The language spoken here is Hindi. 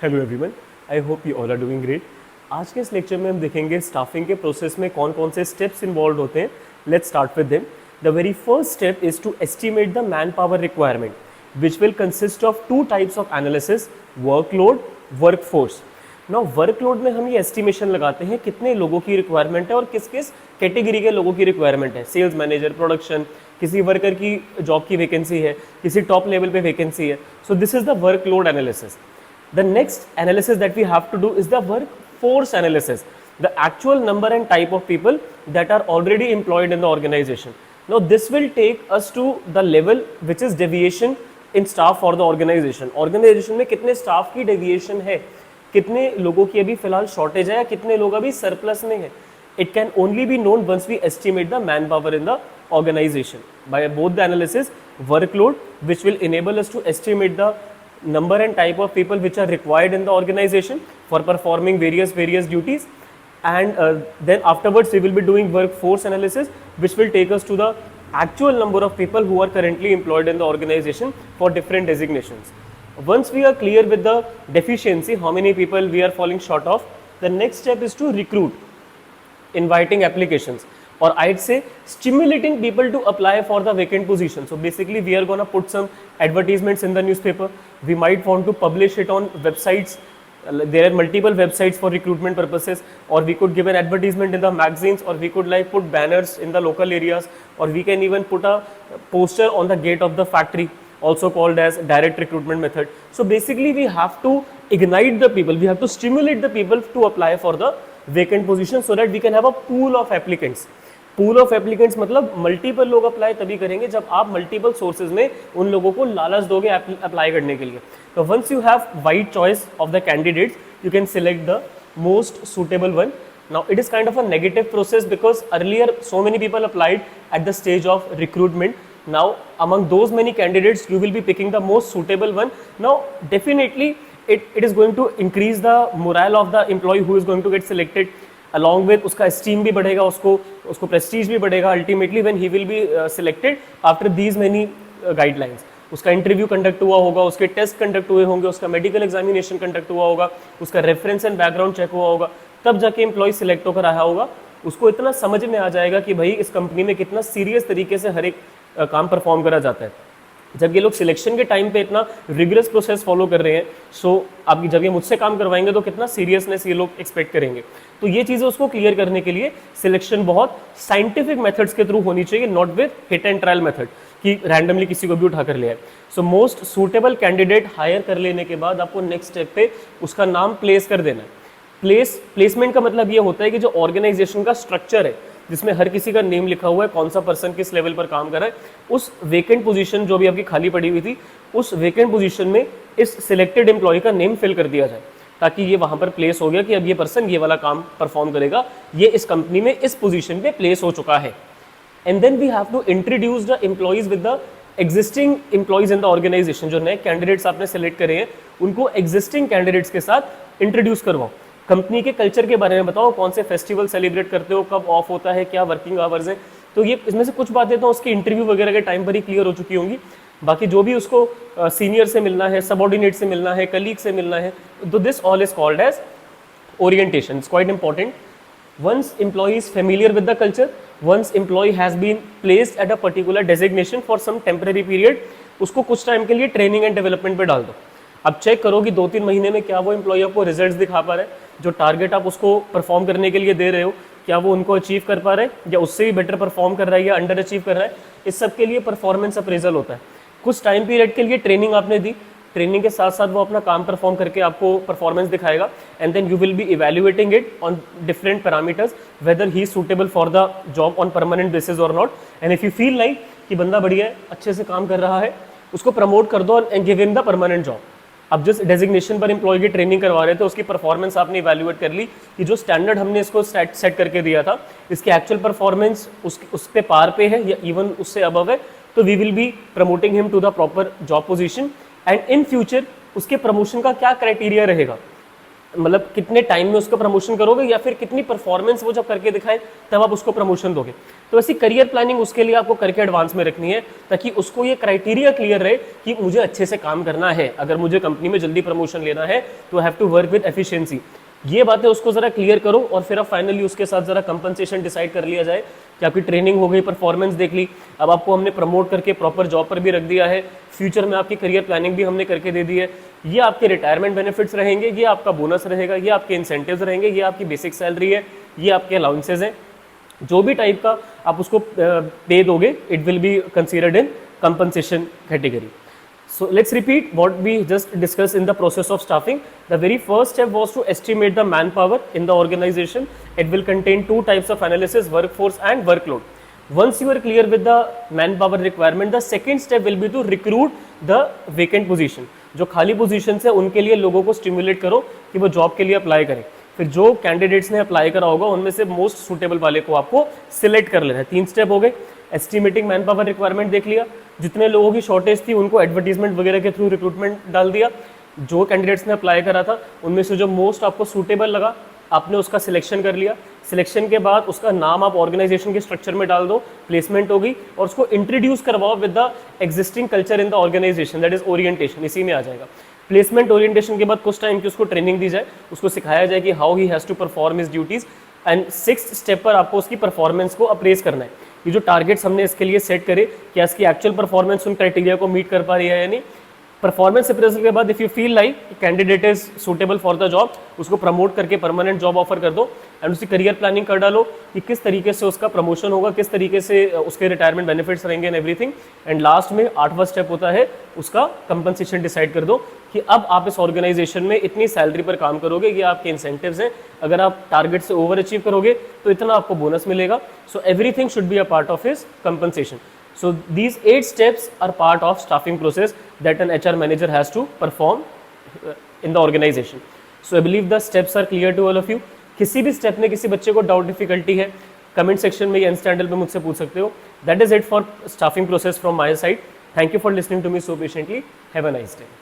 Hello everyone, I hope you all are doing great. आज के इस लेक्चर में हम देखेंगे स्टाफिंग के प्रोसेस में कौन कौन से स्टेप्स इन्वॉल्व होते हैं। Let's start with them. The very first step is to estimate the manpower requirement which will consist of two types of analysis, workload, workforce. Now workload में हम ये एस्टिमेशन लगाते हैं कितने लोगों की रिक्वायरमेंट है और किस किस कैटेगरी के लोगों की रिक्वायरमेंट है। सेल्स मैनेजर, प्रोडक्शन, किसी वर्कर की जॉब की वैकेंसी है, किसी टॉप लेवल पे वैकेंसी है। So this is the workload analysis. The next analysis that we have to do is the workforce analysis, the actual number and type of people that are already employed in the organization. Now this will take us to the level which is deviation in staff for the organization. Organization में कितने staff की deviation है, कितने लोगों की अभी फिलहाल shortage है या कितने लोग अभी surplus में है. It can only be known once we estimate the manpower in the organization by both the analysis, workload, which will enable us to estimate the number and type of people which are required in the organization for performing various duties, and then afterwards we will be doing workforce analysis, which will take us to the actual number of people who are currently employed in the organization for different designations. Once we are clear with the deficiency, how many people we are falling short of, the next step is to recruit, inviting applications, or I'd say stimulating people to apply for the vacant position. So basically we are going to put some advertisements in the newspaper. We might want to publish it on websites. There are multiple websites for recruitment purposes, or we could give an advertisement in the magazines, or we could like put banners in the local areas, or we can even put a poster on the gate of the factory, also called as direct recruitment method. So basically we have to ignite the people, we have to stimulate the people to apply for the vacant position so that we can have a pool of applicants. Pool of applicants मतलब मल्टीपल लोग अप्लाई तभी करेंगे जब आप मल्टीपल सोर्सेज में उन लोगों को लालच दोगे अप्लाई करने के लिए. तो once you have wide choice of the candidates, you can select the most suitable one. Now it is kind of a negative process because earlier so many people applied at the stage of recruitment. Now among those many candidates you will be picking the most suitable one. Now definitely it is going to increase the morale of the employee who is going to get selected. Along with उसका esteem भी बढ़ेगा, उसको prestige भी बढ़ेगा ultimately when he will be selected after these many guidelines. उसका इंटरव्यू कंडक्ट हुआ होगा, उसके टेस्ट कंडक्ट हुए होंगे, उसका मेडिकल एग्जामिनेशन कंडक्ट हुआ होगा, उसका रेफरेंस एंड बैकग्राउंड चेक हुआ होगा, तब जाके एम्प्लॉय सिलेक्ट होकर आया होगा. उसको इतना समझ में आ जाएगा कि भाई इस कंपनी में कितना सीरियस तरीके से हर एक काम परफॉर्म करा जाता है. जब ये लोग सिलेक्शन के टाइम पे इतना रिगरस प्रोसेस फॉलो कर रहे हैं, सो आप जब ये मुझसे काम करवाएंगे तो कितना सीरियसनेस ये लोग एक्सपेक्ट करेंगे. तो ये चीज़ें उसको क्लियर करने के लिए सिलेक्शन बहुत साइंटिफिक मेथड्स के थ्रू होनी चाहिए, not with hit and trial method कि रैंडमली किसी को भी उठा कर ले आए. So most suitable candidate hire कर लेने के बाद आपको नेक्स्ट स्टेप पे उसका नाम प्लेस कर देना है. प्लेसमेंट का मतलब ये होता है कि जो ऑर्गेनाइजेशन का स्ट्रक्चर है जिसमें हर किसी का नेम लिखा हुआ है, कौन सा पर्सन किस लेवल पर काम कर रहा है, उस वेकेंट पोजीशन जो भी आपकी खाली पड़ी हुई थी, उस वेकेंट पोजीशन में इस सिलेक्टेड एम्प्लॉय का नेम फिल कर दिया जाए ताकि ये वहाँ पर प्लेस हो गया कि अब ये पर्सन ये वाला काम परफॉर्म करेगा, ये इस कंपनी में इस पोजीशन पे प्लेस हो चुका है. And then we have to introduce the employees with the existing employees in the organisation. जो नए कैंडिडेट्स आपने सेलेक्ट करे हैं उनको एग्जिस्टिंग कैंडिडेट्स के साथ इंट्रोड्यूस करवाओ. कंपनी के कल्चर के बारे में बताओ, कौन से फेस्टिवल सेलिब्रेट करते हो, कब ऑफ होता है, क्या वर्किंग आवर्स हैं. तो ये इसमें से कुछ बातें तो उसकी इंटरव्यू वगैरह के टाइम पर ही क्लियर हो चुकी होंगी. बाकी जो भी उसको सीनियर से मिलना है, सबऑर्डिनेट से मिलना है, कलीग से मिलना है, तो this all is called as orientation. It's quite important. Once employee is familiar with the culture, once employee has been placed at a particular designation for some temporary period, उसको कुछ टाइम के लिए ट्रेनिंग एंड डेवलपमेंट पे डाल दो. अब चेक करो कि 2-3 महीने में क्या वो एम्प्लॉय आपको रिजल्ट्स दिखा पा रहा है, जो टारगेट आप उसको परफॉर्म करने के लिए दे रहे हो क्या वो उनको अचीव कर पा रहे हैं या उससे भी बेटर परफॉर्म कर रहा है या अंडर अचीव कर रहा है. इस सब के लिए परफॉर्मेंस अप्रेजल होता है. कुछ टाइम पीरियड के लिए ट्रेनिंग आपने दी, ट्रेनिंग के साथ साथ वो अपना काम परफॉर्म करके आपको परफॉर्मेंस दिखाएगा, and then you will be evaluating it on different parameters whether he is suitable for the job on permanent basis or not. And if you feel like कि बंदा बढ़िया है, अच्छे से काम कर रहा है, उसको प्रमोट कर दो and give him the permanent job. अब जिस डेजिग्नेशन पर एम्प्लॉय की ट्रेनिंग करवा रहे थे उसकी परफॉर्मेंस आपने इवैल्यूएट कर ली कि जो स्टैंडर्ड हमने इसको सेट करके दिया था, इसकी एक्चुअल परफॉर्मेंस उस पे पार पे है या इवन उससे अबव है, तो we will be promoting him to the proper job position. And in future उसके प्रमोशन का क्या क्राइटेरिया रहेगा, मतलब कितने टाइम में उसका प्रमोशन करोगे या फिर कितनी परफॉर्मेंस वो जब करके दिखाए तब आप उसको प्रमोशन दोगे। तो ऐसी करियर प्लानिंग उसके लिए आपको करके एडवांस में रखनी है, ताकि उसको ये क्राइटेरिया क्लियर रहे कि मुझे अच्छे से काम करना है, अगर मुझे कंपनी में जल्दी प्रमोशन लेना है तो have to work with efficiency. ये बातें उसको जरा क्लियर करो और फिर अब फाइनली उसके साथ जरा कंपनसेशन डिसाइड कर लिया जाए कि आपकी ट्रेनिंग हो गई, परफॉर्मेंस देख ली, अब आपको हमने प्रमोट करके प्रॉपर जॉब पर भी रख दिया है, फ्यूचर में आपकी करियर प्लानिंग भी हमने करके दे दी है, ये आपके रिटायरमेंट बेनिफिट्स रहेंगे, ये आपका बोनस रहेगा, ये आपके इंसेंटिव्स रहेंगे, ये आपकी बेसिक सैलरी है, ये आपके अलाउंसेज हैं, जो भी टाइप का आप उसको पे दोगे it will be considered in compensation category. So let's repeat what we just discussed in the process of staffing. The very first step was to estimate the manpower in the organization. It will contain two types of analysis, workforce and workload. Once you are clear with the manpower requirement, the second step will be to recruit the vacant position. जो खाली पोजीशन है उनके लिए लोगों को स्टिमुलेट करो कि वो जॉब के लिए अप्लाई करें। फिर जो कैंडिडेट्स ने अप्लाई करा होगा उनमें से मोस्ट सुटेबल वाले को आपको सिलेक्ट कर लेना है। 3 स्टेप हो गए। एस्टिमेटिंग मैन पावर रिक्वायरमेंट देख लिया, जितने लोगों की शॉर्टेज थी उनको एडवर्टीजमेंट वगैरह के थ्रू रिक्रूटमेंट डाल दिया, जो कैंडिडेट्स ने अप्लाई करा था उनमें से जो मोस्ट आपको सूटेबल लगा आपने उसका सिलेक्शन कर लिया। सिलेक्शन के बाद उसका नाम आप ऑर्गेनाइजेशन के स्ट्रक्चर में डाल दो, प्लेसमेंट होगी, और उसको इंट्रोड्यूस करवाओ with the existing culture in the organisation, that is orientation, इसी में आ जाएगा। प्लेसमेंट ओरिएंटेशन के बाद कुछ टाइम की उसको ट्रेनिंग दी जाए, उसको सिखाया जाए कि how he has to perform his duties, and 6th step पर आपको उसकी परफॉर्मेंस को अप्रेज करना है। ये जो टारगेट्स हमने इसके लिए सेट करे, क्या इसकी एक्चुअल परफॉर्मेंस उन क्राइटेरिया को मीट कर पा रही है या नहीं। परफॉर्मेंस अप्रेजल के बाद if you feel like candidate is suitable for the job, उसको प्रमोट करके परमानेंट जॉब ऑफर कर दो एंड उसकी करियर प्लानिंग कर डालो कि किस तरीके से उसका प्रमोशन होगा, किस तरीके से उसके रिटायरमेंट बेनिफिट्स रहेंगे एंड एवरीथिंग। एंड लास्ट में 8वां स्टेप होता है उसका कंपनसेशन डिसाइड कर दो कि अब आप इस ऑर्गेनाइजेशन में इतनी सैलरी पर काम करोगे, ये आपके इंसेंटिव्स हैं, अगर आप टारगेट से ओवर अचीव करोगे तो इतना आपको बोनस मिलेगा। So everything should be a part of his compensation. So these 8 steps are part of staffing process that an HR manager has to perform in the organization. So I believe the steps are clear to all of you. किसी भी स्टेप में किसी बच्चे को डाउट डिफिकल्टी है, कमेंट सेक्शन में या इंस्टा हैंडल पे मुझसे पूछ सकते हो. That is it for staffing process from my side. Thank you for listening to me so patiently. Have a nice day.